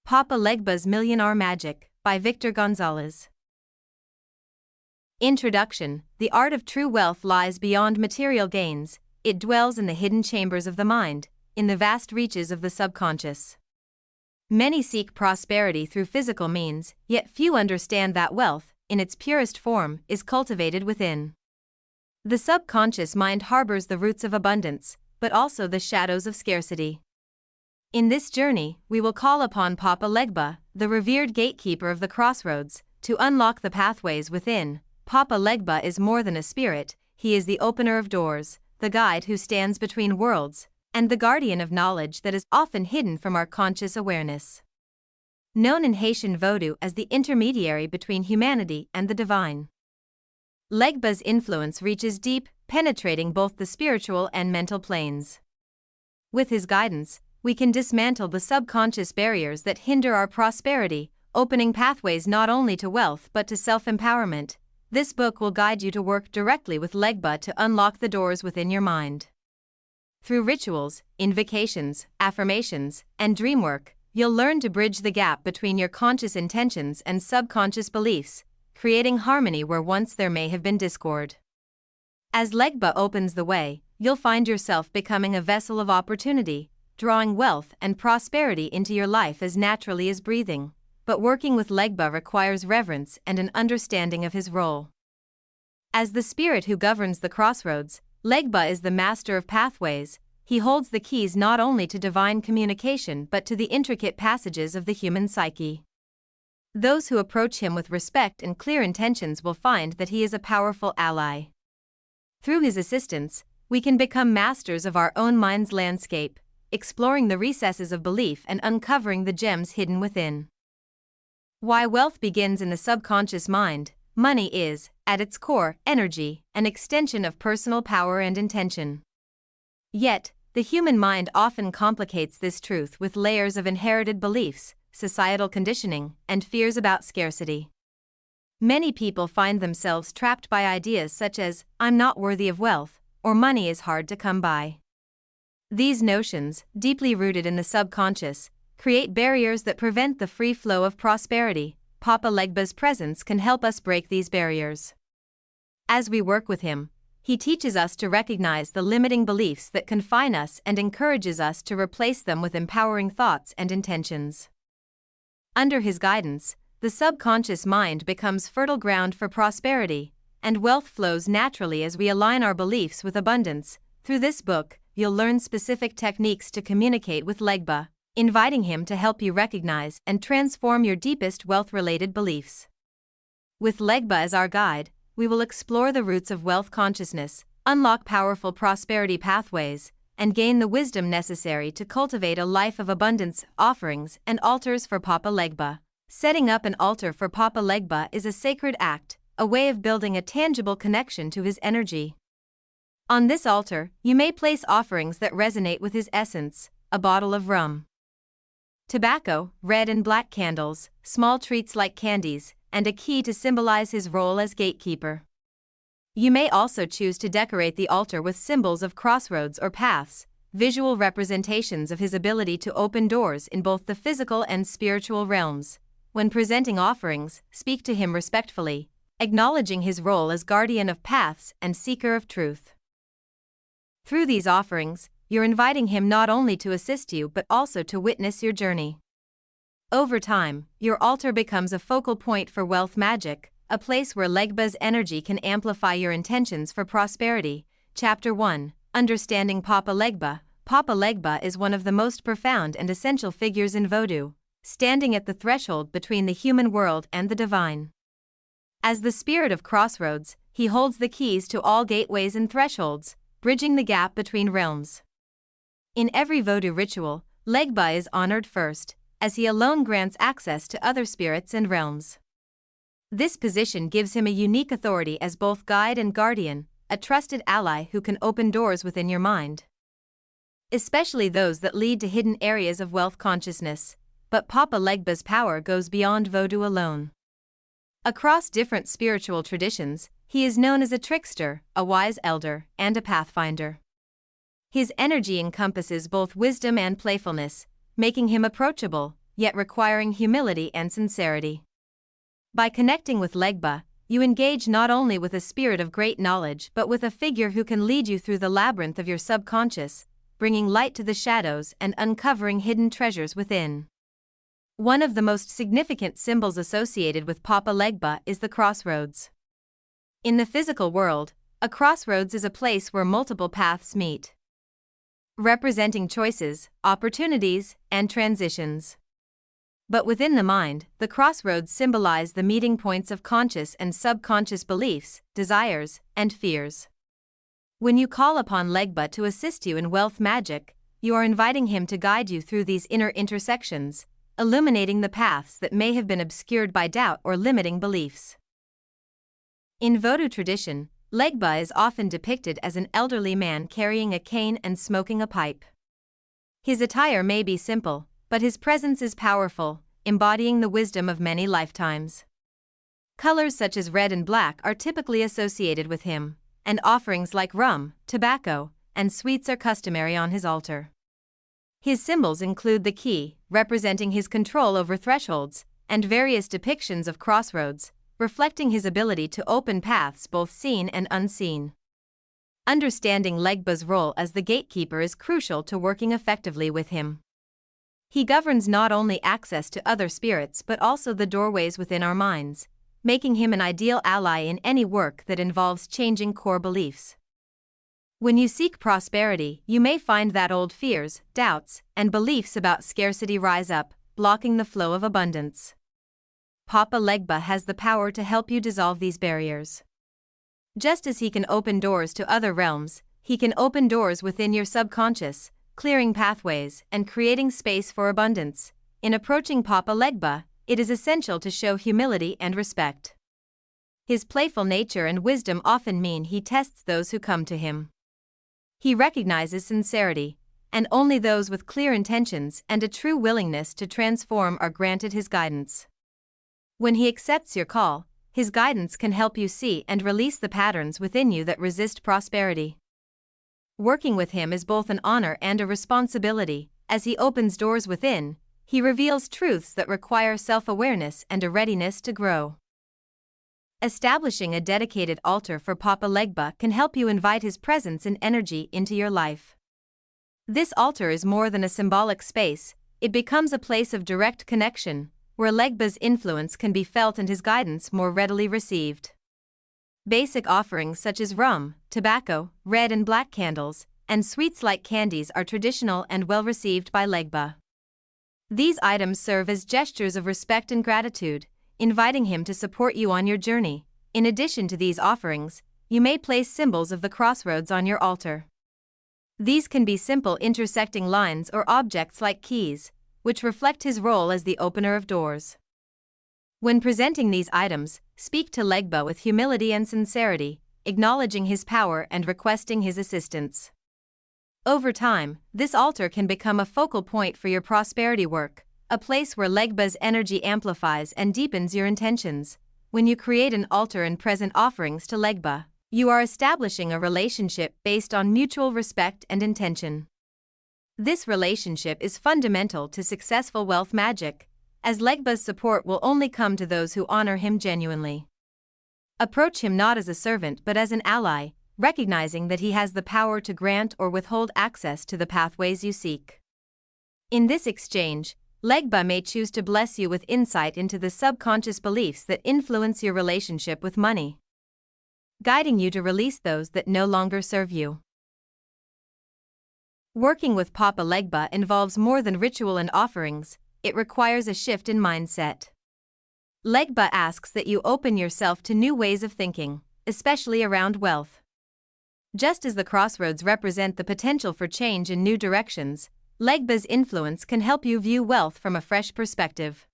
Papa Legba's Millionaire Magick, by Victor Gonzalez. Introduction. The art of true wealth lies beyond material gains, it dwells in the hidden chambers of the mind, in the vast reaches of the subconscious. Many seek prosperity through physical means, yet few understand that wealth, in its purest form, is cultivated within. The subconscious mind harbors the roots of abundance, but also the shadows of scarcity. In this journey, we will call upon Papa Legba, the revered gatekeeper of the crossroads, to unlock the pathways within. Papa Legba is more than a spirit, he is the opener of doors, the guide who stands between worlds, and the guardian of knowledge that is often hidden from our conscious awareness. Known in Haitian Vodou as the intermediary between humanity and the divine, Legba's influence reaches deep, penetrating both the spiritual and mental planes. With his guidance, we can dismantle the subconscious barriers that hinder our prosperity, opening pathways not only to wealth but to self-empowerment. This book will guide you to work directly with Legba to unlock the doors within your mind. Through rituals, invocations, affirmations, and dreamwork, you'll learn to bridge the gap between your conscious intentions and subconscious beliefs, creating harmony where once there may have been discord. As Legba opens the way, you'll find yourself becoming a vessel of opportunity, drawing wealth and prosperity into your life as naturally as breathing. But working with Legba requires reverence and an understanding of his role. As the spirit who governs the crossroads, Legba is the master of pathways. He holds the keys not only to divine communication but to the intricate passages of the human psyche. Those who approach him with respect and clear intentions will find that he is a powerful ally. Through his assistance, we can become masters of our own mind's landscape, exploring the recesses of belief and uncovering the gems hidden within. Why wealth begins in the subconscious mind. Money is, at its core, energy, an extension of personal power and intention. Yet, the human mind often complicates this truth with layers of inherited beliefs, societal conditioning, and fears about scarcity. Many people find themselves trapped by ideas such as, "I'm not worthy of wealth," or "money is hard to come by." These notions, deeply rooted in the subconscious, create barriers that prevent the free flow of prosperity. Papa Legba's presence can help us break these barriers. As we work with him, he teaches us to recognize the limiting beliefs that confine us and encourages us to replace them with empowering thoughts and intentions. Under his guidance, the subconscious mind becomes fertile ground for prosperity, and wealth flows naturally as we align our beliefs with abundance. Through this book, you'll learn specific techniques to communicate with Legba, inviting him to help you recognize and transform your deepest wealth-related beliefs. With Legba as our guide, we will explore the roots of wealth consciousness, unlock powerful prosperity pathways, and gain the wisdom necessary to cultivate a life of abundance. Offerings and altars for Papa Legba. Setting up an altar for Papa Legba is a sacred act, a way of building a tangible connection to his energy. On this altar, you may place offerings that resonate with his essence: a bottle of rum, tobacco, red and black candles, small treats like candies, and a key to symbolize his role as gatekeeper. You may also choose to decorate the altar with symbols of crossroads or paths, visual representations of his ability to open doors in both the physical and spiritual realms. When presenting offerings, speak to him respectfully, acknowledging his role as guardian of paths and seeker of truth. Through these offerings, you're inviting him not only to assist you but also to witness your journey. Over time, your altar becomes a focal point for wealth magic, a place where Legba's energy can amplify your intentions for prosperity. Chapter 1. Understanding Papa Legba. Papa Legba is one of the most profound and essential figures in Vodou, standing at the threshold between the human world and the divine. As the spirit of Crossroads, he holds the keys to all gateways and thresholds, bridging the gap between realms. In every Vodou ritual, Legba is honored first, as he alone grants access to other spirits and realms. This position gives him a unique authority as both guide and guardian, a trusted ally who can open doors within your mind, especially those that lead to hidden areas of wealth consciousness. But Papa Legba's power goes beyond Vodou alone. Across different spiritual traditions, he is known as a trickster, a wise elder, and a pathfinder. His energy encompasses both wisdom and playfulness, making him approachable, yet requiring humility and sincerity. By connecting with Legba, you engage not only with a spirit of great knowledge but with a figure who can lead you through the labyrinth of your subconscious, bringing light to the shadows and uncovering hidden treasures within. One of the most significant symbols associated with Papa Legba is the crossroads. In the physical world, a crossroads is a place where multiple paths meet, representing choices, opportunities, and transitions. But within the mind, the crossroads symbolize the meeting points of conscious and subconscious beliefs, desires, and fears. When you call upon Legba to assist you in wealth magic, you are inviting him to guide you through these inner intersections, illuminating the paths that may have been obscured by doubt or limiting beliefs. In Vodou tradition, Legba is often depicted as an elderly man carrying a cane and smoking a pipe. His attire may be simple, but his presence is powerful, embodying the wisdom of many lifetimes. Colors such as red and black are typically associated with him, and offerings like rum, tobacco, and sweets are customary on his altar. His symbols include the key, representing his control over thresholds, and various depictions of crossroads, reflecting his ability to open paths both seen and unseen. Understanding Legba's role as the gatekeeper is crucial to working effectively with him. He governs not only access to other spirits but also the doorways within our minds, making him an ideal ally in any work that involves changing core beliefs. When you seek prosperity, you may find that old fears, doubts, and beliefs about scarcity rise up, blocking the flow of abundance. Papa Legba has the power to help you dissolve these barriers. Just as he can open doors to other realms, he can open doors within your subconscious, clearing pathways and creating space for abundance. In approaching Papa Legba, it is essential to show humility and respect. His playful nature and wisdom often mean he tests those who come to him. He recognizes sincerity, and only those with clear intentions and a true willingness to transform are granted his guidance. When he accepts your call, his guidance can help you see and release the patterns within you that resist prosperity. Working with him is both an honor and a responsibility. As he opens doors within, he reveals truths that require self-awareness and a readiness to grow. Establishing a dedicated altar for Papa Legba can help you invite his presence and energy into your life. This altar is more than a symbolic space, it becomes a place of direct connection, where Legba's influence can be felt and his guidance more readily received. Basic offerings such as rum, tobacco, red and black candles, and sweets like candies are traditional and well received by Legba. These items serve as gestures of respect and gratitude, inviting him to support you on your journey. In addition to these offerings, you may place symbols of the crossroads on your altar. These can be simple intersecting lines or objects like keys, which reflect his role as the opener of doors. When presenting these items, speak to Legba with humility and sincerity, acknowledging his power and requesting his assistance. Over time, this altar can become a focal point for your prosperity work, a place where Legba's energy amplifies and deepens your intentions. When you create an altar and present offerings to Legba, you are establishing a relationship based on mutual respect and intention. This relationship is fundamental to successful wealth magic, as Legba's support will only come to those who honor him genuinely. Approach him not as a servant but as an ally, recognizing that he has the power to grant or withhold access to the pathways you seek. In this exchange, Legba may choose to bless you with insight into the subconscious beliefs that influence your relationship with money, guiding you to release those that no longer serve you. Working with Papa Legba involves more than ritual and offerings, it requires a shift in mindset. Legba asks that you open yourself to new ways of thinking, especially around wealth. Just as the crossroads represent the potential for change in new directions, Legba's influence can help you view wealth from a fresh perspective.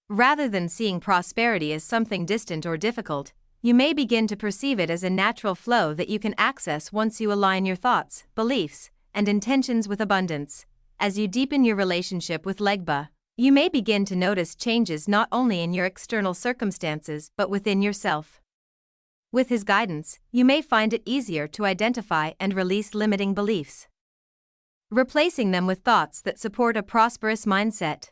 Rather than seeing prosperity as something distant or difficult, you may begin to perceive it as a natural flow that you can access once you align your thoughts, beliefs, and intentions with abundance. As you deepen your relationship with Legba, you may begin to notice changes not only in your external circumstances but within yourself. With his guidance, you may find it easier to identify and release limiting beliefs, replacing them with thoughts that support a prosperous mindset.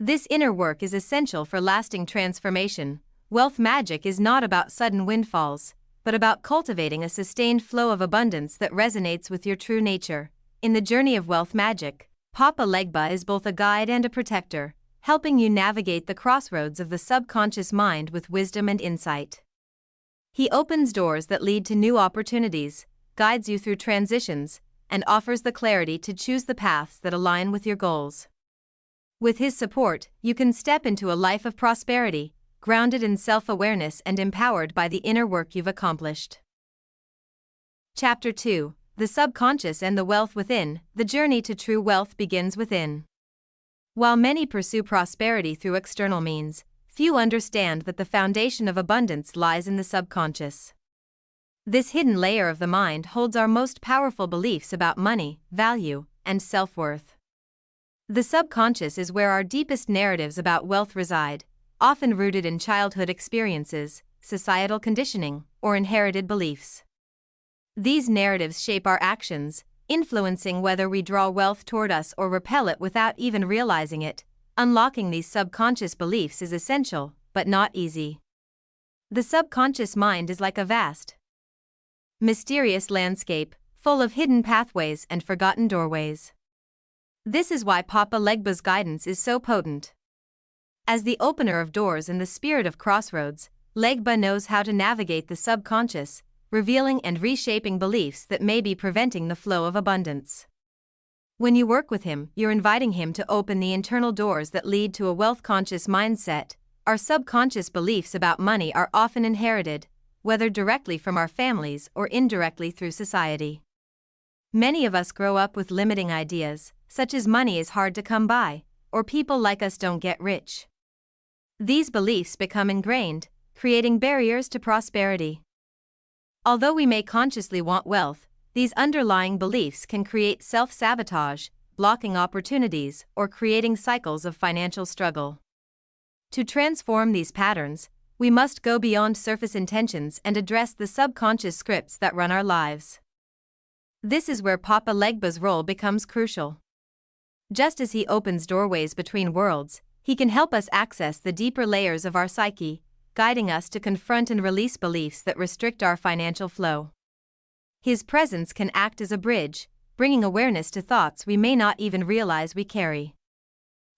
This inner work is essential for lasting transformation. Wealth magic is not about sudden windfalls, but about cultivating a sustained flow of abundance that resonates with your true nature. In the journey of wealth magic, Papa Legba is both a guide and a protector, helping you navigate the crossroads of the subconscious mind with wisdom and insight. He opens doors that lead to new opportunities, guides you through transitions, and offers the clarity to choose the paths that align with your goals. With his support, you can step into a life of prosperity, grounded in self-awareness and empowered by the inner work you've accomplished. Chapter 2: The Subconscious and the Wealth Within. The journey to true wealth begins within. While many pursue prosperity through external means, few understand that the foundation of abundance lies in the subconscious. This hidden layer of the mind holds our most powerful beliefs about money, value, and self-worth. The subconscious is where our deepest narratives about wealth reside, often rooted in childhood experiences, societal conditioning, or inherited beliefs. These narratives shape our actions, influencing whether we draw wealth toward us or repel it without even realizing it. Unlocking these subconscious beliefs is essential, but not easy. The subconscious mind is like a vast, mysterious landscape, full of hidden pathways and forgotten doorways. This is why Papa Legba's guidance is so potent. As the opener of doors in the spirit of Crossroads, Legba knows how to navigate the subconscious, revealing and reshaping beliefs that may be preventing the flow of abundance. When you work with him, you're inviting him to open the internal doors that lead to a wealth-conscious mindset. Our subconscious beliefs about money are often inherited, whether directly from our families or indirectly through society. Many of us grow up with limiting ideas, such as money is hard to come by, or people like us don't get rich. These beliefs become ingrained, creating barriers to prosperity. Although we may consciously want wealth, these underlying beliefs can create self-sabotage, blocking opportunities, or creating cycles of financial struggle. To transform these patterns, we must go beyond surface intentions and address the subconscious scripts that run our lives. This is where Papa Legba's role becomes crucial. Just as he opens doorways between worlds, he can help us access the deeper layers of our psyche, guiding us to confront and release beliefs that restrict our financial flow. His presence can act as a bridge, bringing awareness to thoughts we may not even realize we carry.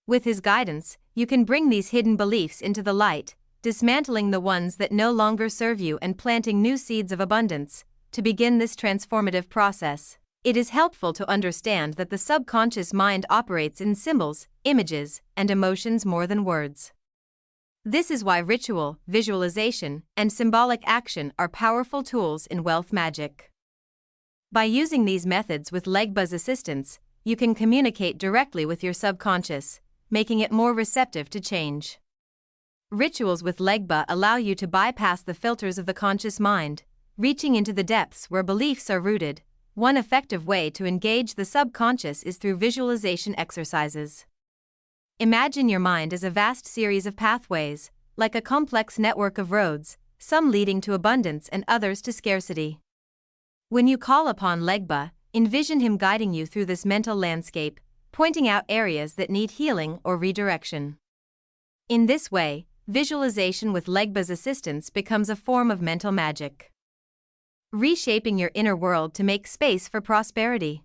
With his guidance, you can bring these hidden beliefs into the light, dismantling the ones that no longer serve you and planting new seeds of abundance. To begin this transformative process, it is helpful to understand that the subconscious mind operates in symbols, images, and emotions more than words. This is why ritual, visualization, and symbolic action are powerful tools in wealth magic. By using these methods with Legba's assistance, you can communicate directly with your subconscious, making it more receptive to change. Rituals with Legba allow you to bypass the filters of the conscious mind, reaching into the depths where beliefs are rooted. One effective way to engage the subconscious is through visualization exercises. Imagine your mind as a vast series of pathways, like a complex network of roads, some leading to abundance and others to scarcity. When you call upon Legba, envision him guiding you through this mental landscape, pointing out areas that need healing or redirection. In this way, visualization with Legba's assistance becomes a form of mental magic, reshaping your inner world to make space for prosperity.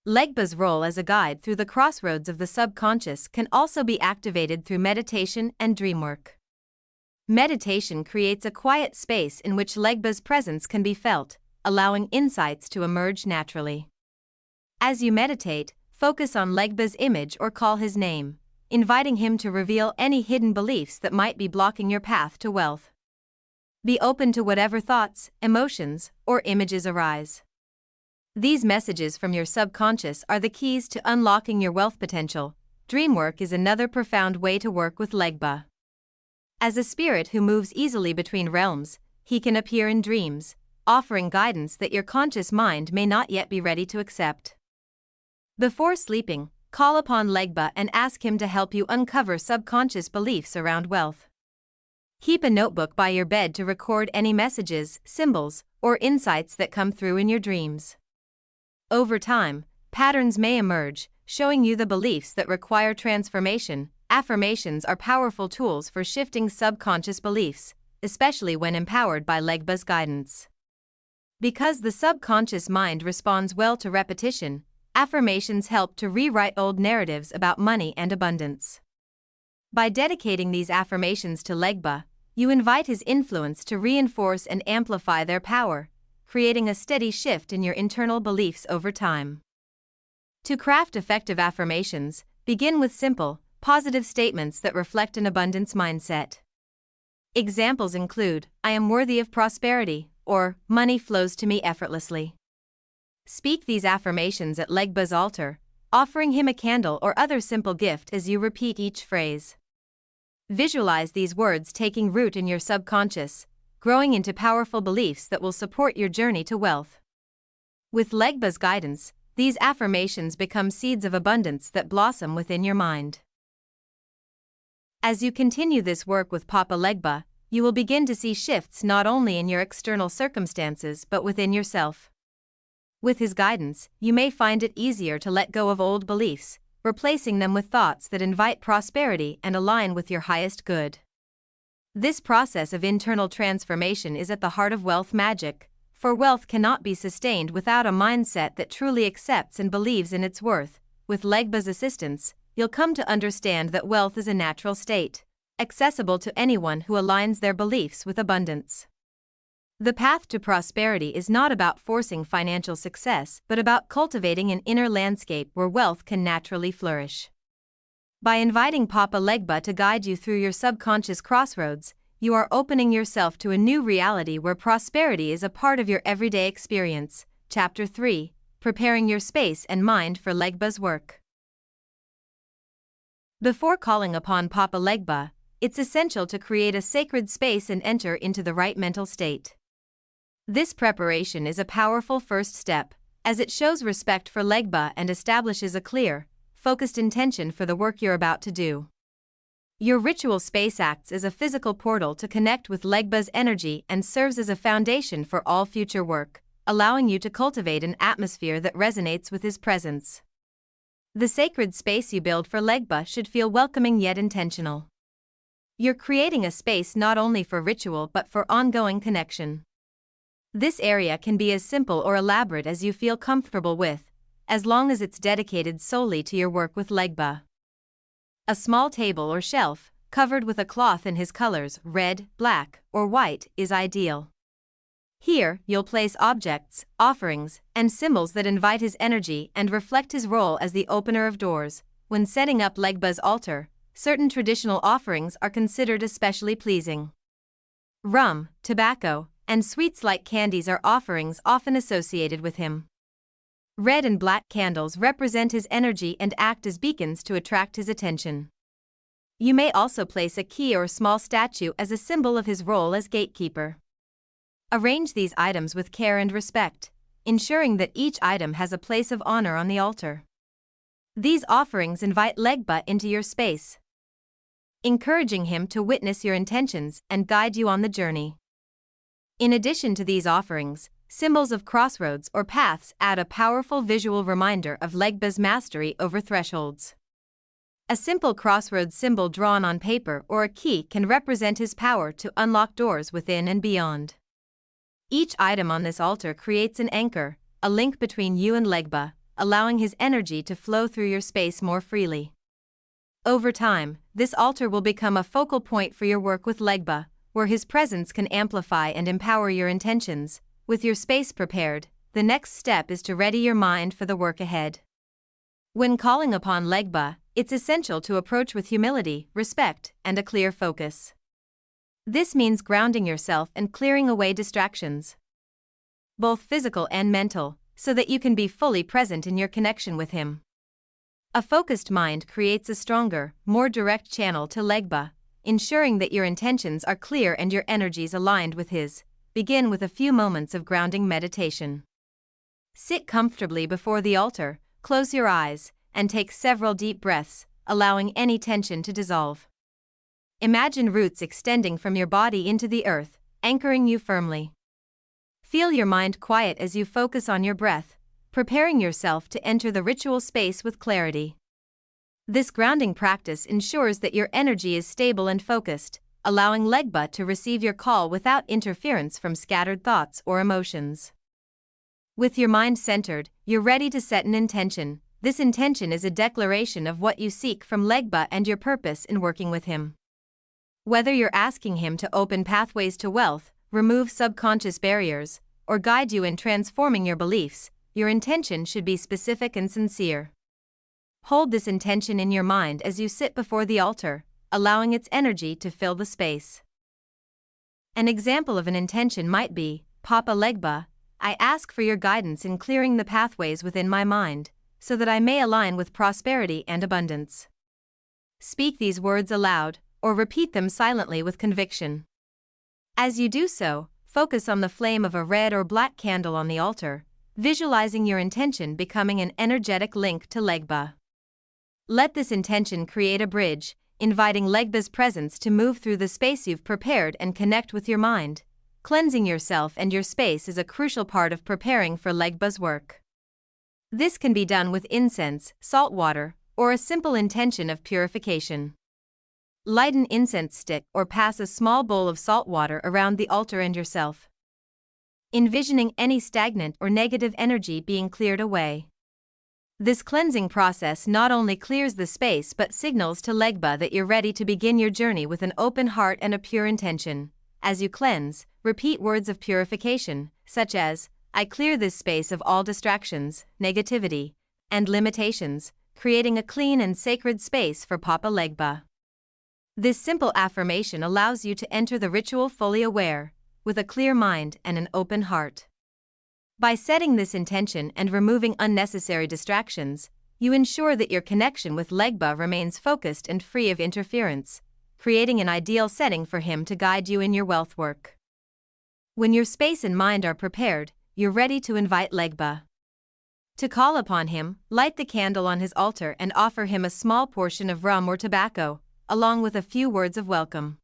Legba's role as a guide through the crossroads of the subconscious can also be activated through meditation and dreamwork. Meditation creates a quiet space in which Legba's presence can be felt, allowing insights to emerge naturally. As you meditate, focus on Legba's image or call his name, inviting him to reveal any hidden beliefs that might be blocking your path to wealth. Be open to whatever thoughts, emotions, or images arise. These messages from your subconscious are the keys to unlocking your wealth potential. Dreamwork is another profound way to work with Legba. As a spirit who moves easily between realms, he can appear in dreams, offering guidance that your conscious mind may not yet be ready to accept. Before sleeping, call upon Legba and ask him to help you uncover subconscious beliefs around wealth. Keep a notebook by your bed to record any messages, symbols, or insights that come through in your dreams. Over time, patterns may emerge, showing you the beliefs that require transformation. Affirmations are powerful tools for shifting subconscious beliefs, especially when empowered by Legba's guidance. Because the subconscious mind responds well to repetition, affirmations help to rewrite old narratives about money and abundance. By dedicating these affirmations to Legba, you invite his influence to reinforce and amplify their power, creating a steady shift in your internal beliefs over time. To craft effective affirmations, begin with simple, positive statements that reflect an abundance mindset. Examples include, "I am worthy of prosperity," or "Money flows to me effortlessly." Speak these affirmations at Legba's altar, offering him a candle or other simple gift as you repeat each phrase. Visualize these words taking root in your subconscious, growing into powerful beliefs that will support your journey to wealth. With Legba's guidance, these affirmations become seeds of abundance that blossom within your mind. As you continue this work with Papa Legba, you will begin to see shifts not only in your external circumstances but within yourself. With his guidance, you may find it easier to let go of old beliefs, replacing them with thoughts that invite prosperity and align with your highest good. This process of internal transformation is at the heart of wealth magic, for wealth cannot be sustained without a mindset that truly accepts and believes in its worth. With Legba's assistance, you'll come to understand that wealth is a natural state, accessible to anyone who aligns their beliefs with abundance. The path to prosperity is not about forcing financial success but about cultivating an inner landscape where wealth can naturally flourish. By inviting Papa Legba to guide you through your subconscious crossroads, you are opening yourself to a new reality where prosperity is a part of your everyday experience. Chapter 3: Preparing your space and mind for Legba's work. Before calling upon Papa Legba, it's essential to create a sacred space and enter into the right mental state. This preparation is a powerful first step, as it shows respect for Legba and establishes a clear, focused intention for the work you're about to do. Your ritual space acts as a physical portal to connect with Legba's energy and serves as a foundation for all future work, allowing you to cultivate an atmosphere that resonates with his presence. The sacred space you build for Legba should feel welcoming yet intentional. You're creating a space not only for ritual but for ongoing connection. This area can be as simple or elaborate as you feel comfortable with, as long as it's dedicated solely to your work with Legba. A small table or shelf, covered with a cloth in his colors, red, black, or white, is ideal. Here, you'll place objects, offerings, and symbols that invite his energy and reflect his role as the opener of doors. When setting up Legba's altar, certain traditional offerings are considered especially pleasing. Rum, tobacco, and sweets like candies are offerings often associated with him. Red and black candles represent his energy and act as beacons to attract his attention. You may also place a key or small statue as a symbol of his role as gatekeeper. Arrange these items with care and respect, ensuring that each item has a place of honor on the altar. These offerings invite Legba into your space, encouraging him to witness your intentions and guide you on the journey. In addition to these offerings, symbols of crossroads or paths add a powerful visual reminder of Legba's mastery over thresholds. A simple crossroads symbol drawn on paper or a key can represent his power to unlock doors within and beyond. Each item on this altar creates an anchor, a link between you and Legba, allowing his energy to flow through your space more freely. Over time, this altar will become a focal point for your work with Legba, where his presence can amplify and empower your intentions. With your space prepared, the next step is to ready your mind for the work ahead. When calling upon Legba, it's essential to approach with humility, respect, and a clear focus. This means grounding yourself and clearing away distractions, both physical and mental, so that you can be fully present in your connection with him. A focused mind creates a stronger, more direct channel to Legba, ensuring that your intentions are clear and your energies aligned with his. Begin with a few moments of grounding meditation. Sit comfortably before the altar, close your eyes, and take several deep breaths, allowing any tension to dissolve. Imagine roots extending from your body into the earth, anchoring you firmly. Feel your mind quiet as you focus on your breath, preparing yourself to enter the ritual space with clarity. This grounding practice ensures that your energy is stable and focused, allowing Legba to receive your call without interference from scattered thoughts or emotions. With your mind centered, you're ready to set an intention. This intention is a declaration of what you seek from Legba and your purpose in working with him. Whether you're asking him to open pathways to wealth, remove subconscious barriers, or guide you in transforming your beliefs, your intention should be specific and sincere. Hold this intention in your mind as you sit before the altar, allowing its energy to fill the space. An example of an intention might be, Papa Legba, I ask for your guidance in clearing the pathways within my mind, so that I may align with prosperity and abundance. Speak these words aloud, or repeat them silently with conviction. As you do so, focus on the flame of a red or black candle on the altar, visualizing your intention becoming an energetic link to Legba. Let this intention create a bridge, inviting Legba's presence to move through the space you've prepared and connect with your mind. Cleansing yourself and your space is a crucial part of preparing for Legba's work. This can be done with incense, salt water, or a simple intention of purification. Light an incense stick or pass a small bowl of salt water around the altar and yourself, envisioning any stagnant or negative energy being cleared away. This cleansing process not only clears the space but signals to Legba that you're ready to begin your journey with an open heart and a pure intention. As you cleanse, repeat words of purification, such as, I clear this space of all distractions, negativity, and limitations, creating a clean and sacred space for Papa Legba. This simple affirmation allows you to enter the ritual fully aware, with a clear mind and an open heart. By setting this intention and removing unnecessary distractions, you ensure that your connection with Legba remains focused and free of interference, creating an ideal setting for him to guide you in your wealth work. When your space and mind are prepared, you're ready to invite Legba. To call upon him, light the candle on his altar and offer him a small portion of rum or tobacco, along with a few words of welcome.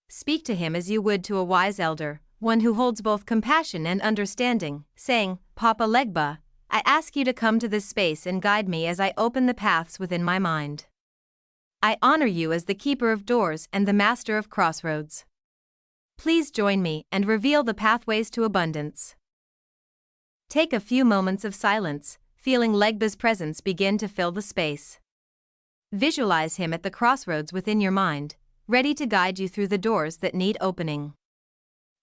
Speak to him as you would to a wise elder, one who holds both compassion and understanding, saying, Papa Legba, I ask you to come to this space and guide me as I open the paths within my mind. I honor you as the keeper of doors and the master of crossroads. Please join me and reveal the pathways to abundance. Take a few moments of silence, feeling Legba's presence begin to fill the space. Visualize him at the crossroads within your mind, ready to guide you through the doors that need opening.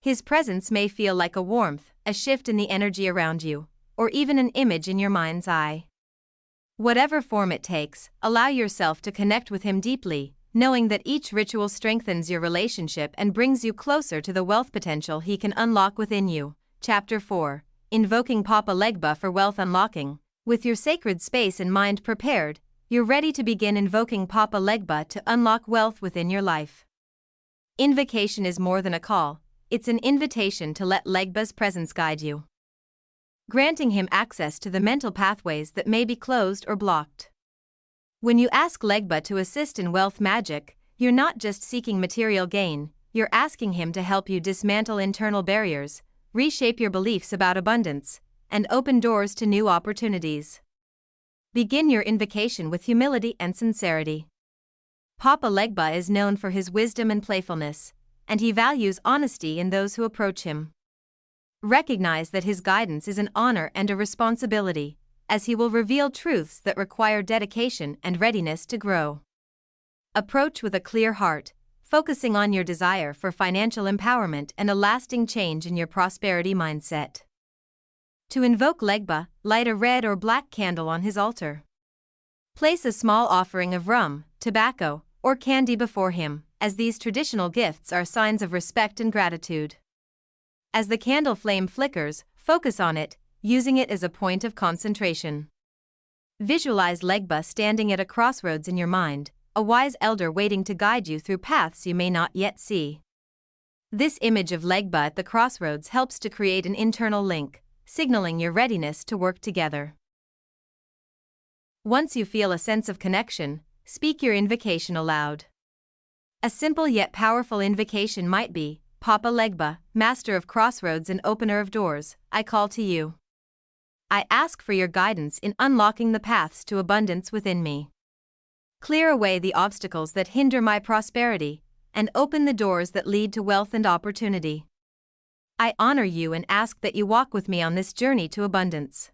His presence may feel like a warmth, a shift in the energy around you, or even an image in your mind's eye. Whatever form it takes, allow yourself to connect with him deeply, knowing that each ritual strengthens your relationship and brings you closer to the wealth potential he can unlock within you. Chapter 4. Invoking Papa Legba for Wealth Unlocking. With your sacred space and mind prepared, you're ready to begin invoking Papa Legba to unlock wealth within your life. Invocation is more than a call, it's an invitation to let Legba's presence guide you, granting him access to the mental pathways that may be closed or blocked. When you ask Legba to assist in wealth magic, you're not just seeking material gain, you're asking him to help you dismantle internal barriers, reshape your beliefs about abundance, and open doors to new opportunities. Begin your invocation with humility and sincerity. Papa Legba is known for his wisdom and playfulness, and he values honesty in those who approach him. Recognize that his guidance is an honor and a responsibility, as he will reveal truths that require dedication and readiness to grow. Approach with a clear heart, focusing on your desire for financial empowerment and a lasting change in your prosperity mindset. To invoke Legba, light a red or black candle on his altar. Place a small offering of rum, tobacco, or candy before him, as these traditional gifts are signs of respect and gratitude. As the candle flame flickers, focus on it, using it as a point of concentration. Visualize Legba standing at a crossroads in your mind, a wise elder waiting to guide you through paths you may not yet see. This image of Legba at the crossroads helps to create an internal link, signaling your readiness to work together. Once you feel a sense of connection, speak your invocation aloud. A simple yet powerful invocation might be, Papa Legba, Master of Crossroads and Opener of Doors, I call to you. I ask for your guidance in unlocking the paths to abundance within me. Clear away the obstacles that hinder my prosperity, and open the doors that lead to wealth and opportunity. I honor you and ask that you walk with me on this journey to abundance.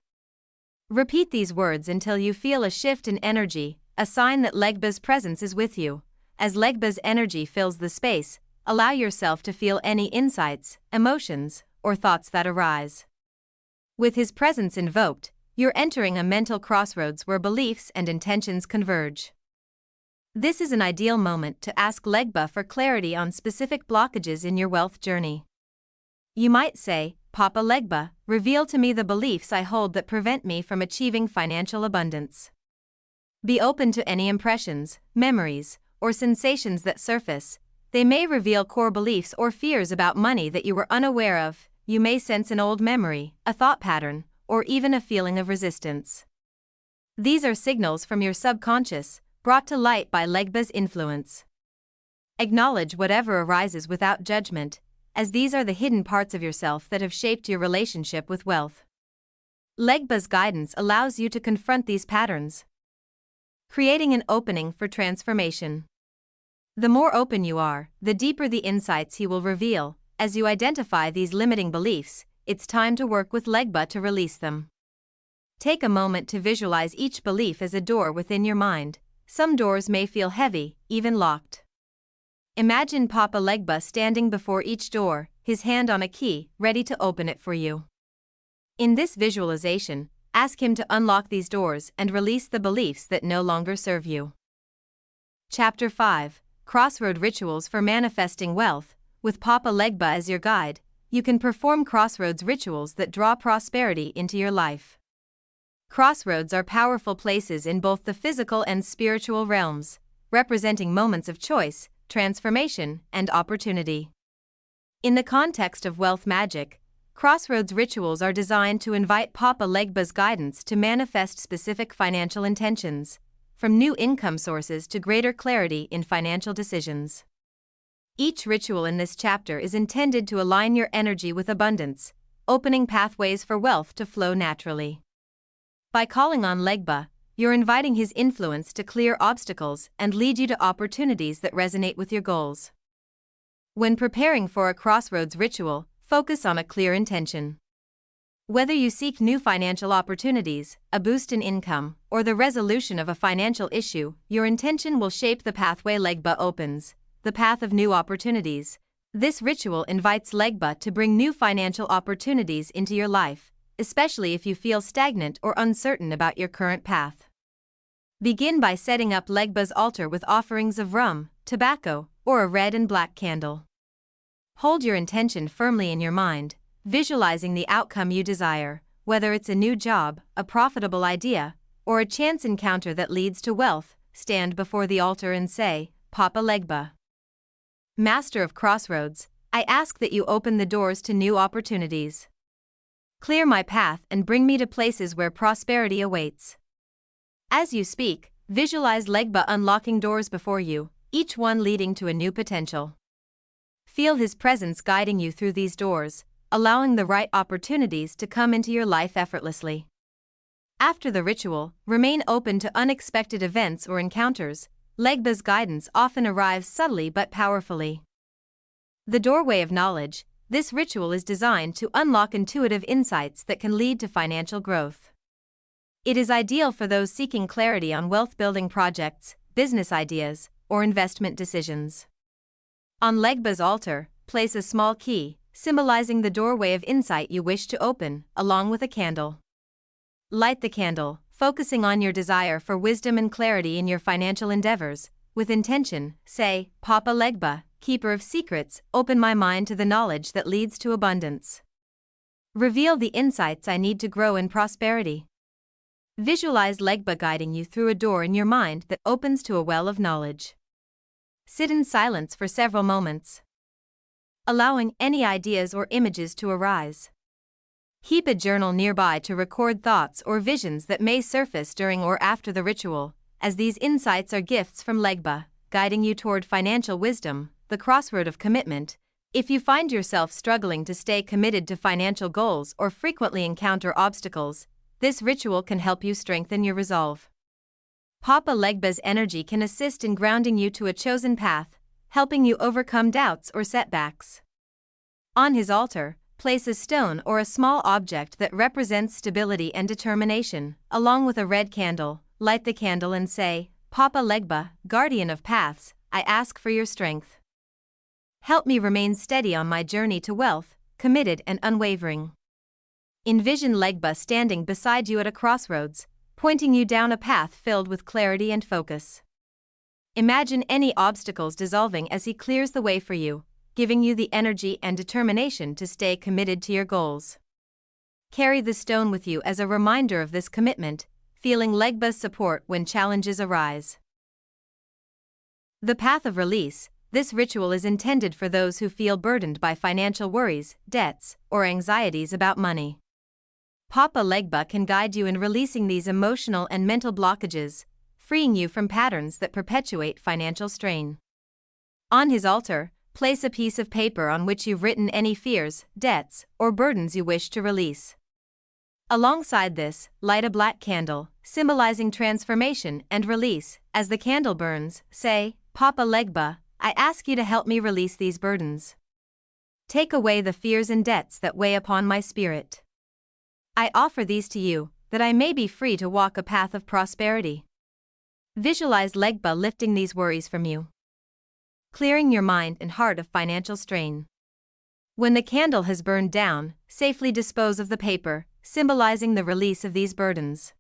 Repeat these words until you feel a shift in energy, a sign that Legba's presence is with you. As Legba's energy fills the space, allow yourself to feel any insights, emotions, or thoughts that arise. With his presence invoked, you're entering a mental crossroads where beliefs and intentions converge. This is an ideal moment to ask Legba for clarity on specific blockages in your wealth journey. You might say, Papa Legba, reveal to me the beliefs I hold that prevent me from achieving financial abundance. Be open to any impressions, memories, or sensations that surface. They may reveal core beliefs or fears about money that you were unaware of. You may sense an old memory, a thought pattern, or even a feeling of resistance. These are signals from your subconscious, brought to light by Legba's influence. Acknowledge whatever arises without judgment, as these are the hidden parts of yourself that have shaped your relationship with wealth. Legba's guidance allows you to confront these patterns, creating an opening for transformation. The more open you are, the deeper the insights he will reveal. As you identify these limiting beliefs, it's time to work with Legba to release them. Take a moment to visualize each belief as a door within your mind. Some doors may feel heavy, even locked. Imagine Papa Legba standing before each door, his hand on a key, ready to open it for you. In this visualization, ask him to unlock these doors and release the beliefs that no longer serve you. Chapter 5: Crossroad Rituals for Manifesting Wealth. With Papa Legba as your guide, you can perform crossroads rituals that draw prosperity into your life. Crossroads are powerful places in both the physical and spiritual realms, representing moments of choice, transformation, and opportunity. In the context of wealth magic, crossroads rituals are designed to invite Papa Legba's guidance to manifest specific financial intentions, from new income sources to greater clarity in financial decisions. Each ritual in this chapter is intended to align your energy with abundance, opening pathways for wealth to flow naturally. By calling on Legba, you're inviting his influence to clear obstacles and lead you to opportunities that resonate with your goals. When preparing for a crossroads ritual, focus on a clear intention. Whether you seek new financial opportunities, a boost in income, or the resolution of a financial issue, your intention will shape the pathway Legba opens. The path of new opportunities. This ritual invites Legba to bring new financial opportunities into your life, especially if you feel stagnant or uncertain about your current path. Begin by setting up Legba's altar with offerings of rum, tobacco, or a red and black candle. Hold your intention firmly in your mind, visualizing the outcome you desire, whether it's a new job, a profitable idea, or a chance encounter that leads to wealth. Stand before the altar and say, Papa Legba, Master of Crossroads, I ask that you open the doors to new opportunities. Clear my path and bring me to places where prosperity awaits. As you speak, visualize Legba unlocking doors before you, each one leading to a new potential. Feel his presence guiding you through these doors, allowing the right opportunities to come into your life effortlessly. After the ritual, remain open to unexpected events or encounters. Legba's guidance often arrives subtly but powerfully. The doorway of knowledge. This ritual is designed to unlock intuitive insights that can lead to financial growth. It is ideal for those seeking clarity on wealth-building projects, business ideas, or investment decisions. On Legba's altar, place a small key, symbolizing the doorway of insight you wish to open, along with a candle. Light the candle, focusing on your desire for wisdom and clarity in your financial endeavors. With intention, say, Papa Legba, Keeper of Secrets, open my mind to the knowledge that leads to abundance. Reveal the insights I need to grow in prosperity. Visualize Legba guiding you through a door in your mind that opens to a well of knowledge. Sit in silence for several moments, allowing any ideas or images to arise. Keep a journal nearby to record thoughts or visions that may surface during or after the ritual, as these insights are gifts from Legba, guiding you toward financial wisdom, the crossroad of commitment. If you find yourself struggling to stay committed to financial goals or frequently encounter obstacles, this ritual can help you strengthen your resolve. Papa Legba's energy can assist in grounding you to a chosen path, helping you overcome doubts or setbacks. On his altar, place a stone or a small object that represents stability and determination, along with a red candle. Light the candle and say, "Papa Legba, guardian of paths, I ask for your strength. Help me remain steady on my journey to wealth, committed and unwavering." Envision Legba standing beside you at a crossroads, pointing you down a path filled with clarity and focus. Imagine any obstacles dissolving as he clears the way for you, giving you the energy and determination to stay committed to your goals. Carry the stone with you as a reminder of this commitment, feeling Legba's support when challenges arise. The path of release. This ritual is intended for those who feel burdened by financial worries, debts, or anxieties about money. Papa Legba can guide you in releasing these emotional and mental blockages, freeing you from patterns that perpetuate financial strain. On his altar, place a piece of paper on which you've written any fears, debts, or burdens you wish to release. Alongside this, light a black candle, symbolizing transformation and release. As the candle burns, say, "Papa Legba, I ask you to help me release these burdens. Take away the fears and debts that weigh upon my spirit. I offer these to you, that I may be free to walk a path of prosperity." Visualize Legba lifting these worries from you, clearing your mind and heart of financial strain. When the candle has burned down, safely dispose of the paper, symbolizing the release of these burdens.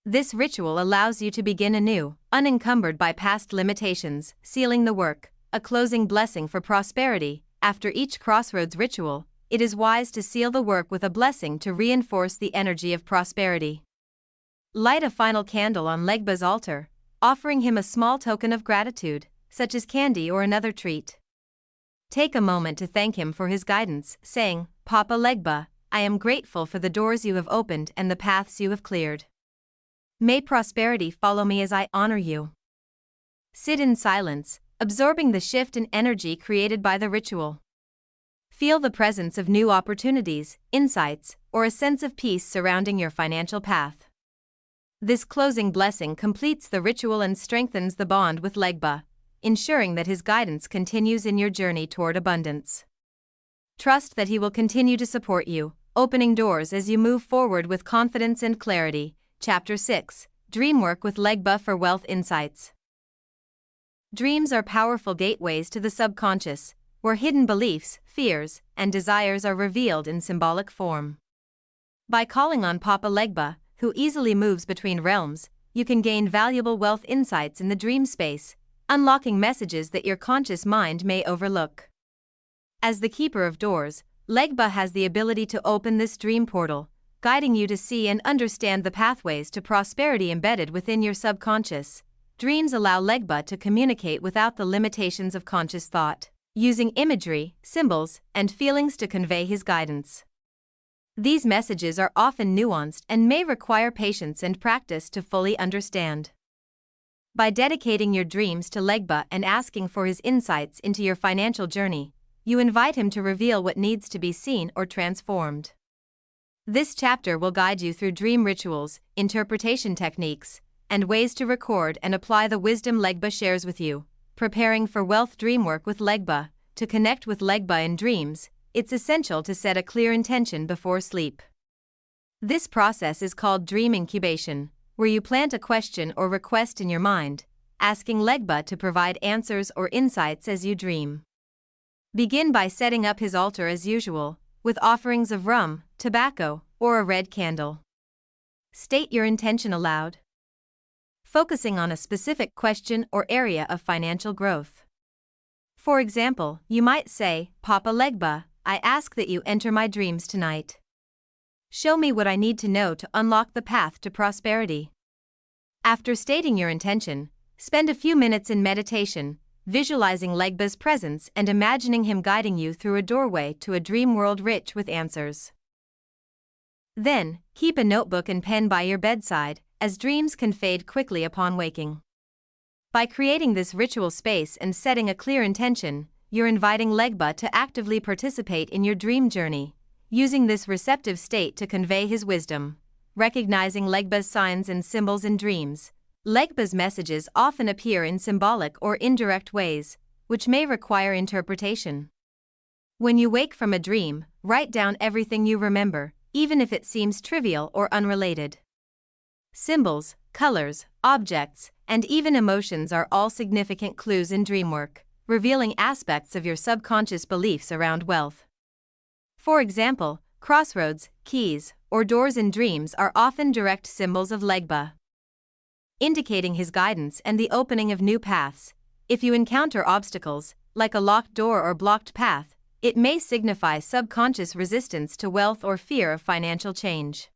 This ritual allows you to begin anew, unencumbered by past limitations, sealing the work, a closing blessing for prosperity. After each crossroads ritual, it is wise to seal the work with a blessing to reinforce the energy of prosperity. Light a final candle on Legba's altar, offering him a small token of gratitude, such as candy or another treat. Take a moment to thank him for his guidance, saying, "Papa Legba, I am grateful for the doors you have opened and the paths you have cleared. May prosperity follow me as I honor you." Sit in silence, absorbing the shift in energy created by the ritual. Feel the presence of new opportunities, insights, or a sense of peace surrounding your financial path. This closing blessing completes the ritual and strengthens the bond with Legba, ensuring that his guidance continues in your journey toward abundance. Trust that he will continue to support you, opening doors as you move forward with confidence and clarity. Chapter 6: Dreamwork with Legba for Wealth Insights. Dreams are powerful gateways to the subconscious, where hidden beliefs, fears, and desires are revealed in symbolic form. By calling on Papa Legba, who easily moves between realms, you can gain valuable wealth insights in the dream space, unlocking messages that your conscious mind may overlook. As the keeper of doors, Legba has the ability to open this dream portal, guiding you to see and understand the pathways to prosperity embedded within your subconscious. Dreams allow Legba to communicate without the limitations of conscious thought, using imagery, symbols, and feelings to convey his guidance. These messages are often nuanced and may require patience and practice to fully understand. By dedicating your dreams to Legba and asking for his insights into your financial journey, you invite him to reveal what needs to be seen or transformed. This chapter will guide you through dream rituals, interpretation techniques, and ways to record and apply the wisdom Legba shares with you. Preparing for wealth. Dreamwork with Legba. To connect with Legba in dreams, it's essential to set a clear intention before sleep. This process is called dream incubation, where you plant a question or request in your mind, asking Legba to provide answers or insights as you dream. Begin by setting up his altar as usual, with offerings of rum, tobacco, or a red candle. State your intention aloud, focusing on a specific question or area of financial growth. For example, you might say, "Papa Legba, I ask that you enter my dreams tonight. Show me what I need to know to unlock the path to prosperity." After stating your intention, spend a few minutes in meditation, visualizing Legba's presence and imagining him guiding you through a doorway to a dream world rich with answers. Then, keep a notebook and pen by your bedside, as dreams can fade quickly upon waking. By creating this ritual space and setting a clear intention, you're inviting Legba to actively participate in your dream journey, using this receptive state to convey his wisdom. recognizing Legba's signs and symbols in dreams. Legba's messages often appear in symbolic or indirect ways, which may require interpretation. When you wake from a dream, write down everything you remember, even if it seems trivial or unrelated. Symbols, colors, objects, and even emotions are all significant clues in Dreamwork, revealing aspects of your subconscious beliefs around wealth. For example, crossroads, keys, or doors in dreams are often direct symbols of Legba, indicating his guidance and the opening of new paths. If you encounter obstacles, like a locked door or blocked path, it may signify subconscious resistance to wealth or fear of financial change.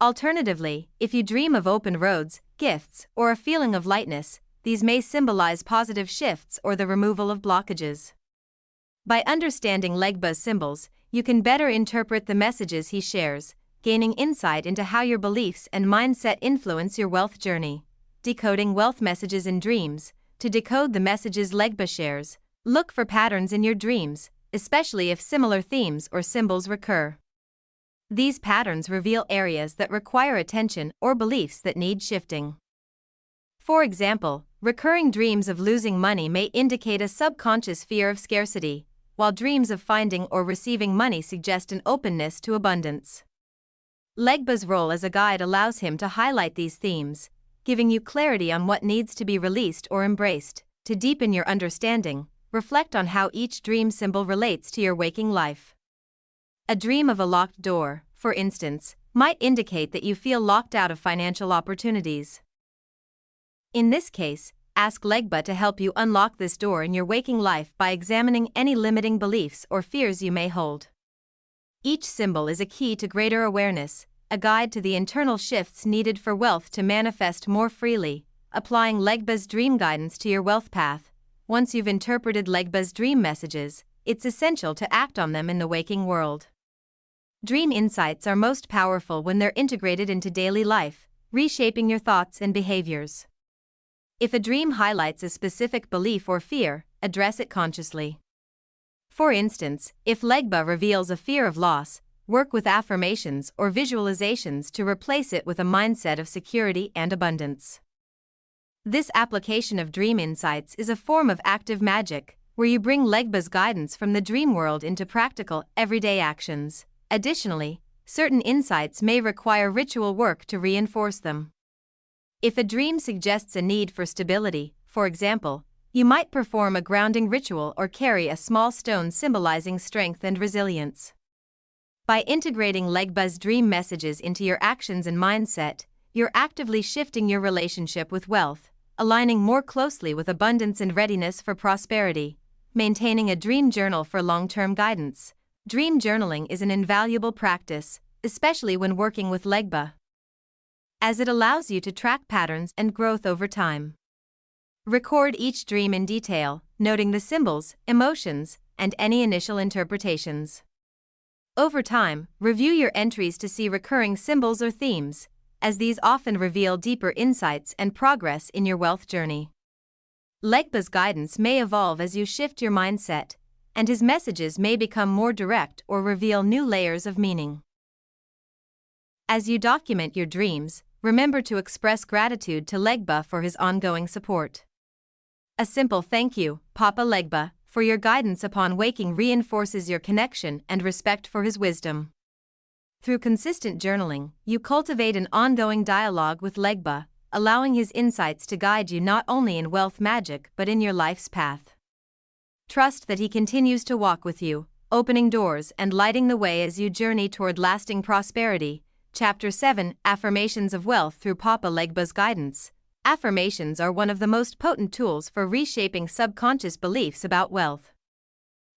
Alternatively, if you dream of open roads, gifts, or a feeling of lightness, these may symbolize positive shifts or the removal of blockages. By understanding Legba's symbols, you can better interpret the messages he shares, gaining insight into how your beliefs and mindset influence your wealth journey. Decoding wealth messages in dreams. To decode the messages Legba shares, look for patterns in your dreams, especially if similar themes or symbols recur. These patterns reveal areas that require attention or beliefs that need shifting. For example, recurring dreams of losing money may indicate a subconscious fear of scarcity, while dreams of finding or receiving money suggest an openness to abundance. Legba's role as a guide allows him to highlight these themes, giving you clarity on what needs to be released or embraced. To deepen your understanding, reflect on how each dream symbol relates to your waking life. A dream of a locked door, for instance, might indicate that you feel locked out of financial opportunities. In this case, ask Legba to help you unlock this door in your waking life by examining any limiting beliefs or fears you may hold. Each symbol is a key to greater awareness, a guide to the internal shifts needed for wealth to manifest more freely. Applying Legba's dream guidance to your wealth path. Once you've interpreted Legba's dream messages, it's essential to act on them in the waking world. Dream insights are most powerful when they're integrated into daily life, reshaping your thoughts and behaviors. If a dream highlights a specific belief or fear, address it consciously. For instance, if Legba reveals a fear of loss, work with affirmations or visualizations to replace it with a mindset of security and abundance. This application of dream insights is a form of active magic, where you bring Legba's guidance from the dream world into practical, everyday actions. Additionally, certain insights may require ritual work to reinforce them. If a dream suggests a need for stability, for example, you might perform a grounding ritual or carry a small stone symbolizing strength and resilience. By integrating Legba's dream messages into your actions and mindset, you're actively shifting your relationship with wealth, aligning more closely with abundance and readiness for prosperity. Maintaining a dream journal for long-term guidance. Dream journaling is an invaluable practice, especially when working with Legba, as it allows you to track patterns and growth over time. Record each dream in detail, noting the symbols, emotions, and any initial interpretations. Over time, review your entries to see recurring symbols or themes, as these often reveal deeper insights and progress in your wealth journey. Legba's guidance may evolve as you shift your mindset, and his messages may become more direct or reveal new layers of meaning. As you document your dreams, remember to express gratitude to Legba for his ongoing support. A simple thank you, Papa Legba, for your guidance upon waking reinforces your connection and respect for his wisdom. Through consistent journaling, you cultivate an ongoing dialogue with Legba, allowing his insights to guide you not only in wealth magic but in your life's path. Trust that he continues to walk with you, opening doors and lighting the way as you journey toward lasting prosperity. Chapter 7: Affirmations of Wealth through Papa Legba's Guidance. Affirmations are one of the most potent tools for reshaping subconscious beliefs about wealth.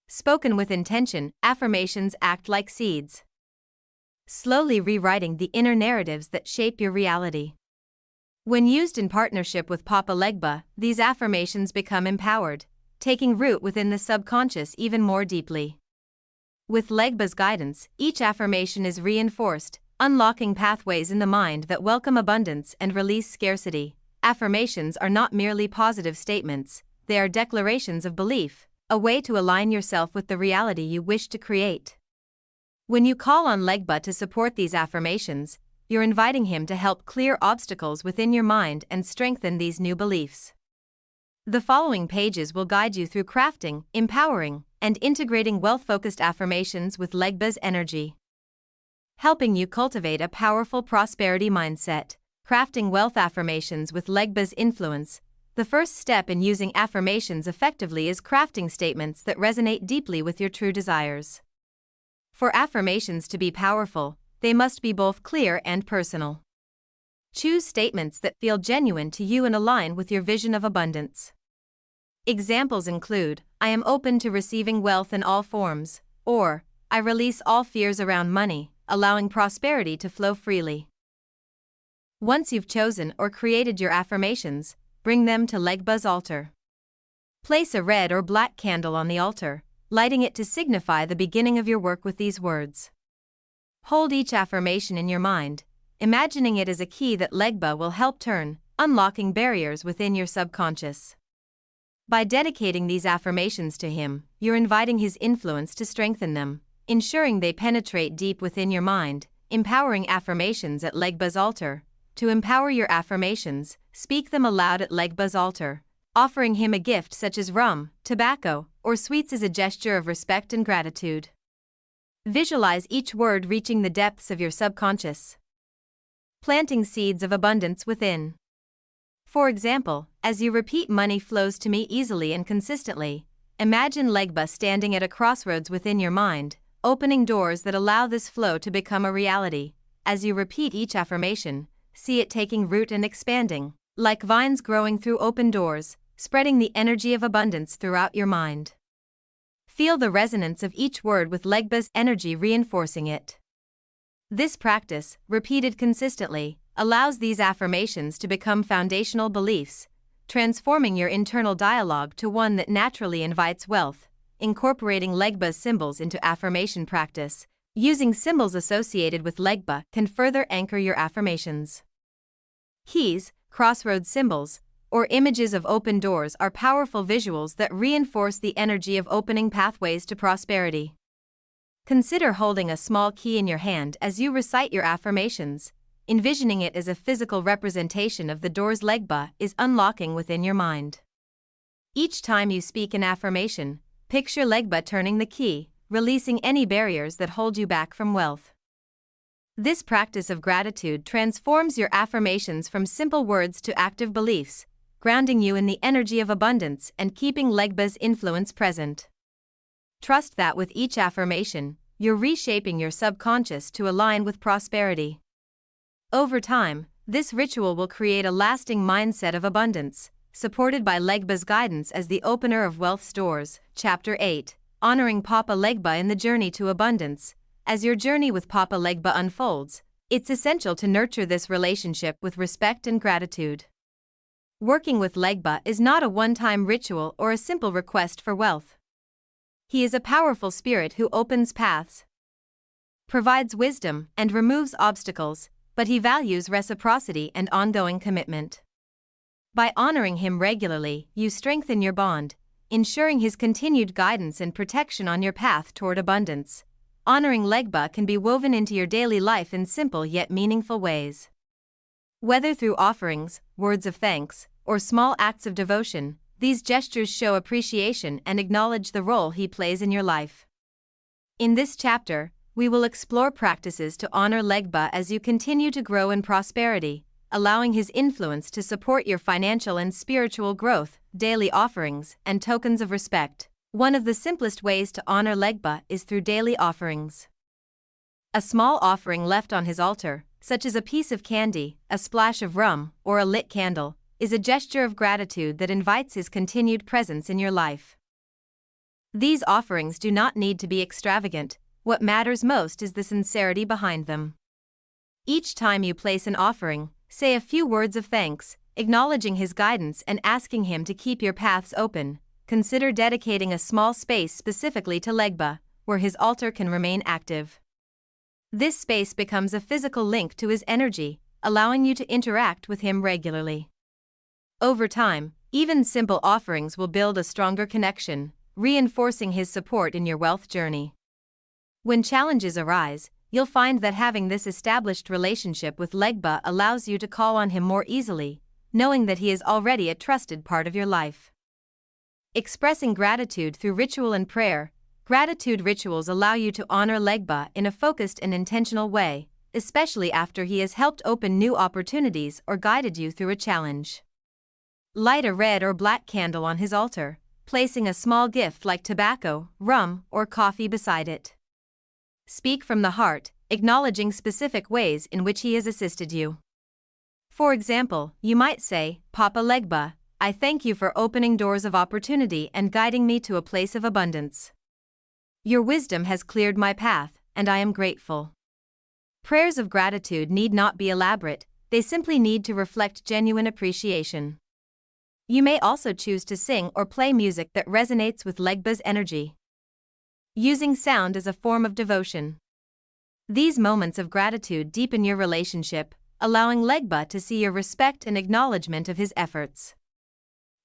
Spoken with intention, affirmations act like seeds, slowly rewriting the inner narratives that shape your reality. When used in partnership with Papa Legba, these affirmations become empowered, taking root within the subconscious even more deeply. With Legba's guidance, each affirmation is reinforced, unlocking pathways in the mind that welcome abundance and release scarcity. Affirmations are not merely positive statements, they are declarations of belief, a way to align yourself with the reality you wish to create. When you call on Legba to support these affirmations, you're inviting him to help clear obstacles within your mind and strengthen these new beliefs. The following pages will guide you through crafting, empowering, and integrating wealth-focused affirmations with Legba's energy, helping you cultivate a powerful prosperity mindset. Crafting wealth affirmations with Legba's influence. The first step in using affirmations effectively is crafting statements that resonate deeply with your true desires. For affirmations to be powerful, they must be both clear and personal. Choose statements that feel genuine to you and align with your vision of abundance. Examples include, I am open to receiving wealth in all forms, or, I release all fears around money, allowing prosperity to flow freely. Once you've chosen or created your affirmations, bring them to Legba's altar. Place a red or black candle on the altar, lighting it to signify the beginning of your work with these words. Hold each affirmation in your mind, imagining it as a key that Legba will help turn, unlocking barriers within your subconscious. By dedicating these affirmations to him, you're inviting his influence to strengthen them, ensuring they penetrate deep within your mind. Empowering affirmations at Legba's altar. To empower your affirmations, speak them aloud at Legba's altar. Offering him a gift such as rum, tobacco, or sweets as a gesture of respect and gratitude. Visualize each word reaching the depths of your subconscious, planting seeds of abundance within. For example, as you repeat money flows to me easily and consistently, imagine Legba standing at a crossroads within your mind, opening doors that allow this flow to become a reality. As you repeat each affirmation, see it taking root and expanding, like vines growing through open doors, spreading the energy of abundance throughout your mind. Feel the resonance of each word with Legba's energy reinforcing it. This practice, repeated consistently, allows these affirmations to become foundational beliefs, transforming your internal dialogue to one that naturally invites wealth. Incorporating Legba's symbols into affirmation practice. Using symbols associated with Legba can further anchor your affirmations. Keys, crossroads symbols, or images of open doors are powerful visuals that reinforce the energy of opening pathways to prosperity. Consider holding a small key in your hand as you recite your affirmations, envisioning it as a physical representation of the doors Legba is unlocking within your mind. Each time you speak an affirmation, picture Legba turning the key, releasing any barriers that hold you back from wealth. This practice of gratitude transforms your affirmations from simple words to active beliefs, grounding you in the energy of abundance and keeping Legba's influence present. Trust that with each affirmation, you're reshaping your subconscious to align with prosperity. Over time, this ritual will create a lasting mindset of abundance, supported by Legba's guidance as the opener of wealth's doors. Chapter 8. Honoring Papa Legba in the journey to abundance. As your journey with Papa Legba unfolds, it's essential to nurture this relationship with respect and gratitude. Working with Legba is not a one-time ritual or a simple request for wealth. He is a powerful spirit who opens paths, provides wisdom, and removes obstacles, but he values reciprocity and ongoing commitment. By honoring him regularly, you strengthen your bond, ensuring his continued guidance and protection on your path toward abundance. Honoring Legba can be woven into your daily life in simple yet meaningful ways. Whether through offerings, words of thanks, or small acts of devotion, these gestures show appreciation and acknowledge the role he plays in your life. In this chapter, we will explore practices to honor Legba as you continue to grow in prosperity, allowing his influence to support your financial and spiritual growth. Daily offerings and tokens of respect. One of the simplest ways to honor Legba is through daily offerings. A small offering left on his altar, such as a piece of candy, a splash of rum, or a lit candle, is a gesture of gratitude that invites his continued presence in your life. These offerings do not need to be extravagant. What matters most is the sincerity behind them. Each time you place an offering, say a few words of thanks, acknowledging his guidance and asking him to keep your paths open. Consider dedicating a small space specifically to Legba, where his altar can remain active. This space becomes a physical link to his energy, allowing you to interact with him regularly. Over time, even simple offerings will build a stronger connection, reinforcing his support in your wealth journey. When challenges arise, you'll find that having this established relationship with Legba allows you to call on him more easily, knowing that he is already a trusted part of your life. Expressing gratitude through ritual and prayer. Gratitude rituals allow you to honor Legba in a focused and intentional way, especially after he has helped open new opportunities or guided you through a challenge. Light a red or black candle on his altar, placing a small gift like tobacco, rum, or coffee beside it. Speak from the heart, acknowledging specific ways in which he has assisted you. For example, you might say, "Papa Legba, I thank you for opening doors of opportunity and guiding me to a place of abundance. Your wisdom has cleared my path, and I am grateful." Prayers of gratitude need not be elaborate, they simply need to reflect genuine appreciation. You may also choose to sing or play music that resonates with Legba's energy. Using sound as a form of devotion. These moments of gratitude deepen your relationship, allowing Legba to see your respect and acknowledgement of his efforts.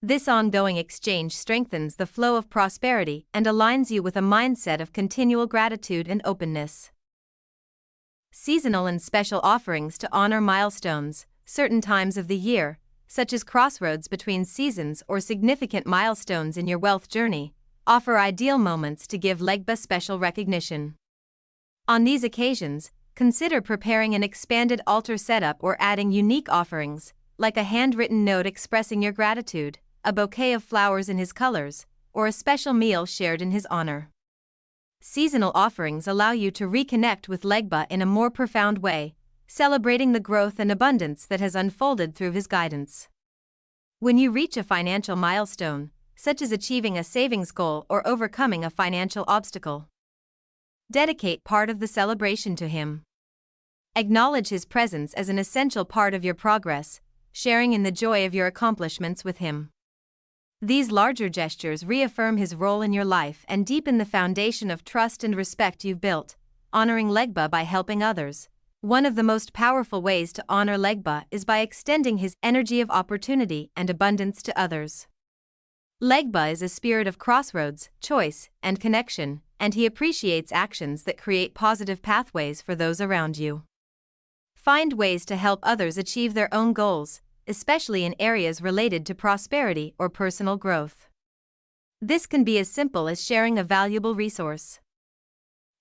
This ongoing exchange strengthens the flow of prosperity and aligns you with a mindset of continual gratitude and openness. Seasonal and special offerings to honor milestones. Certain times of the year, such as crossroads between seasons or significant milestones in your wealth journey, offer ideal moments to give Legba special recognition. On these occasions, consider preparing an expanded altar setup or adding unique offerings, like a handwritten note expressing your gratitude, a bouquet of flowers in his colors, or a special meal shared in his honor. Seasonal offerings allow you to reconnect with Legba in a more profound way, celebrating the growth and abundance that has unfolded through his guidance. When you reach a financial milestone, such as achieving a savings goal or overcoming a financial obstacle, dedicate part of the celebration to him. Acknowledge his presence as an essential part of your progress, sharing in the joy of your accomplishments with him. These larger gestures reaffirm his role in your life and deepen the foundation of trust and respect you've built. Honoring Legba by helping others. One of the most powerful ways to honor Legba is by extending his energy of opportunity and abundance to others. Legba is a spirit of crossroads, choice, and connection, and he appreciates actions that create positive pathways for those around you. Find ways to help others achieve their own goals, especially in areas related to prosperity or personal growth. This can be as simple as sharing a valuable resource,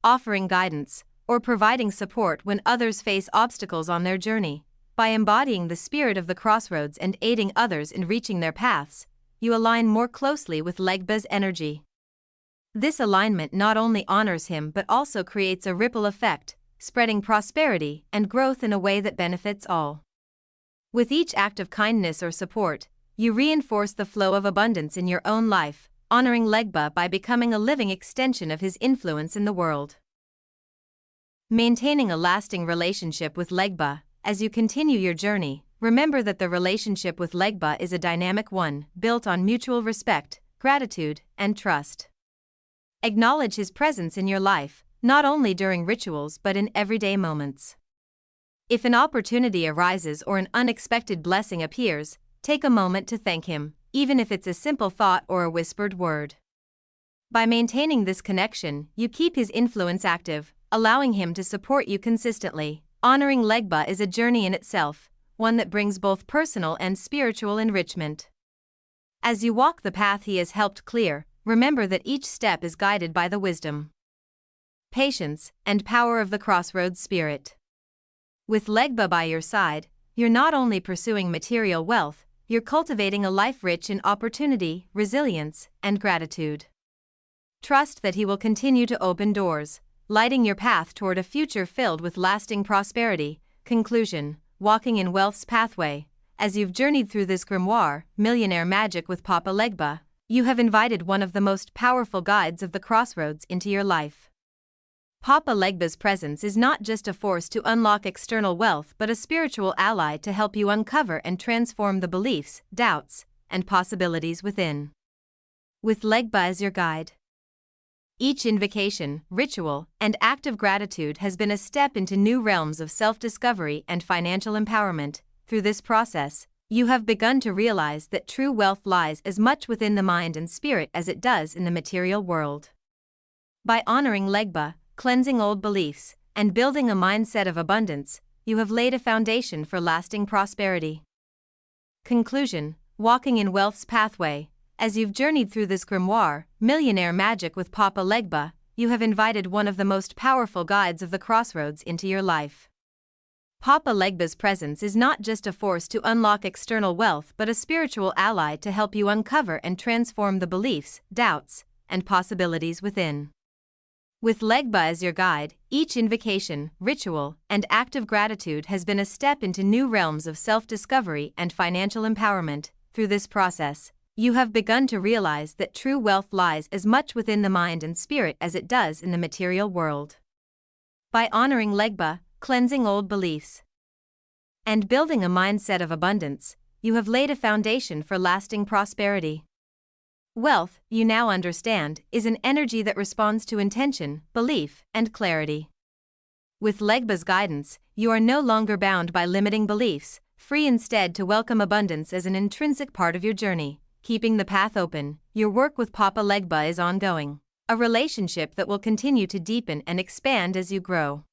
offering guidance, or providing support when others face obstacles on their journey. By embodying the spirit of the crossroads and aiding others in reaching their paths, you align more closely with Legba's energy. This alignment not only honors him but also creates a ripple effect, spreading prosperity and growth in a way that benefits all. With each act of kindness or support, you reinforce the flow of abundance in your own life, honoring Legba by becoming a living extension of his influence in the world. Maintaining a lasting relationship with Legba. As you continue your journey, remember that the relationship with Legba is a dynamic one, built on mutual respect, gratitude, and trust. Acknowledge his presence in your life, not only during rituals but in everyday moments. If an opportunity arises or an unexpected blessing appears, take a moment to thank him, even if it's a simple thought or a whispered word. By maintaining this connection, you keep his influence active, allowing him to support you consistently. Honoring Legba is a journey in itself, one that brings both personal and spiritual enrichment. As you walk the path he has helped clear, remember that each step is guided by the wisdom, patience, and power of the Crossroads spirit. With Legba by your side, you're not only pursuing material wealth, you're cultivating a life rich in opportunity, resilience, and gratitude. Trust that he will continue to open doors, lighting your path toward a future filled with lasting prosperity. Conclusion: walking in wealth's pathway. As you've journeyed through this grimoire, Millionaire Magick with Papa Legba, you have invited one of the most powerful guides of the Crossroads into your life. Papa Legba's presence is not just a force to unlock external wealth but a spiritual ally to help you uncover and transform the beliefs, doubts, and possibilities within. With Legba as your guide, each invocation, ritual, and act of gratitude has been a step into new realms of self-discovery and financial empowerment. Through this process, you have begun to realize that true wealth lies as much within the mind and spirit as it does in the material world. By honoring Legba, cleansing old beliefs, and building a mindset of abundance, you have laid a foundation for lasting prosperity. Conclusion: walking in wealth's pathway. As you've journeyed through this grimoire, Millionaire Magick with Papa Legba, you have invited one of the most powerful guides of the crossroads into your life. Papa Legba's presence is not just a force to unlock external wealth but a spiritual ally to help you uncover and transform the beliefs, doubts, and possibilities within. With Legba as your guide, each invocation, ritual, and act of gratitude has been a step into new realms of self-discovery and financial empowerment. Through this process, you have begun to realize that true wealth lies as much within the mind and spirit as it does in the material world. By honoring Legba, cleansing old beliefs, and building a mindset of abundance, you have laid a foundation for lasting prosperity. Wealth, you now understand, is an energy that responds to intention, belief, and clarity. With Legba's guidance, you are no longer bound by limiting beliefs, free instead to welcome abundance as an intrinsic part of your journey. Keeping the path open, your work with Papa Legba is ongoing, a relationship that will continue to deepen and expand as you grow.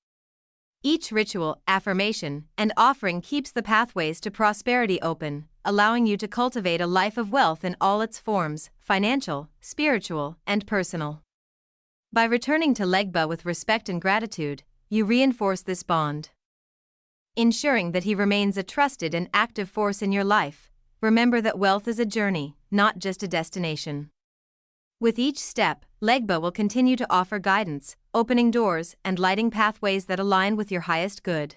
Each ritual, affirmation, and offering keeps the pathways to prosperity open, allowing you to cultivate a life of wealth in all its forms: financial, spiritual, and personal. By returning to Legba with respect and gratitude, you reinforce this bond, ensuring that he remains a trusted and active force in your life. Remember that wealth is a journey, not just a destination. With each step, Legba will continue to offer guidance, opening doors and lighting pathways that align with your highest good.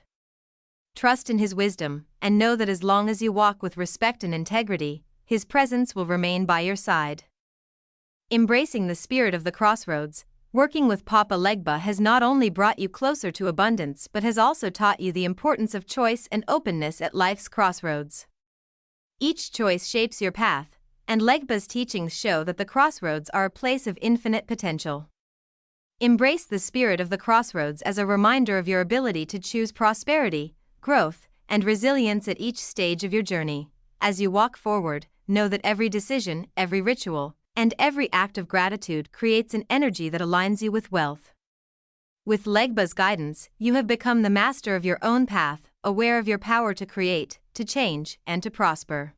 Trust in his wisdom, and know that as long as you walk with respect and integrity, his presence will remain by your side. Embracing the spirit of the crossroads, working with Papa Legba has not only brought you closer to abundance but has also taught you the importance of choice and openness at life's crossroads. Each choice shapes your path, and Legba's teachings show that the crossroads are a place of infinite potential. Embrace the spirit of the crossroads as a reminder of your ability to choose prosperity, growth, and resilience at each stage of your journey. As you walk forward, know that every decision, every ritual, and every act of gratitude creates an energy that aligns you with wealth. With Legba's guidance, you have become the master of your own path, aware of your power to create, to change, and to prosper.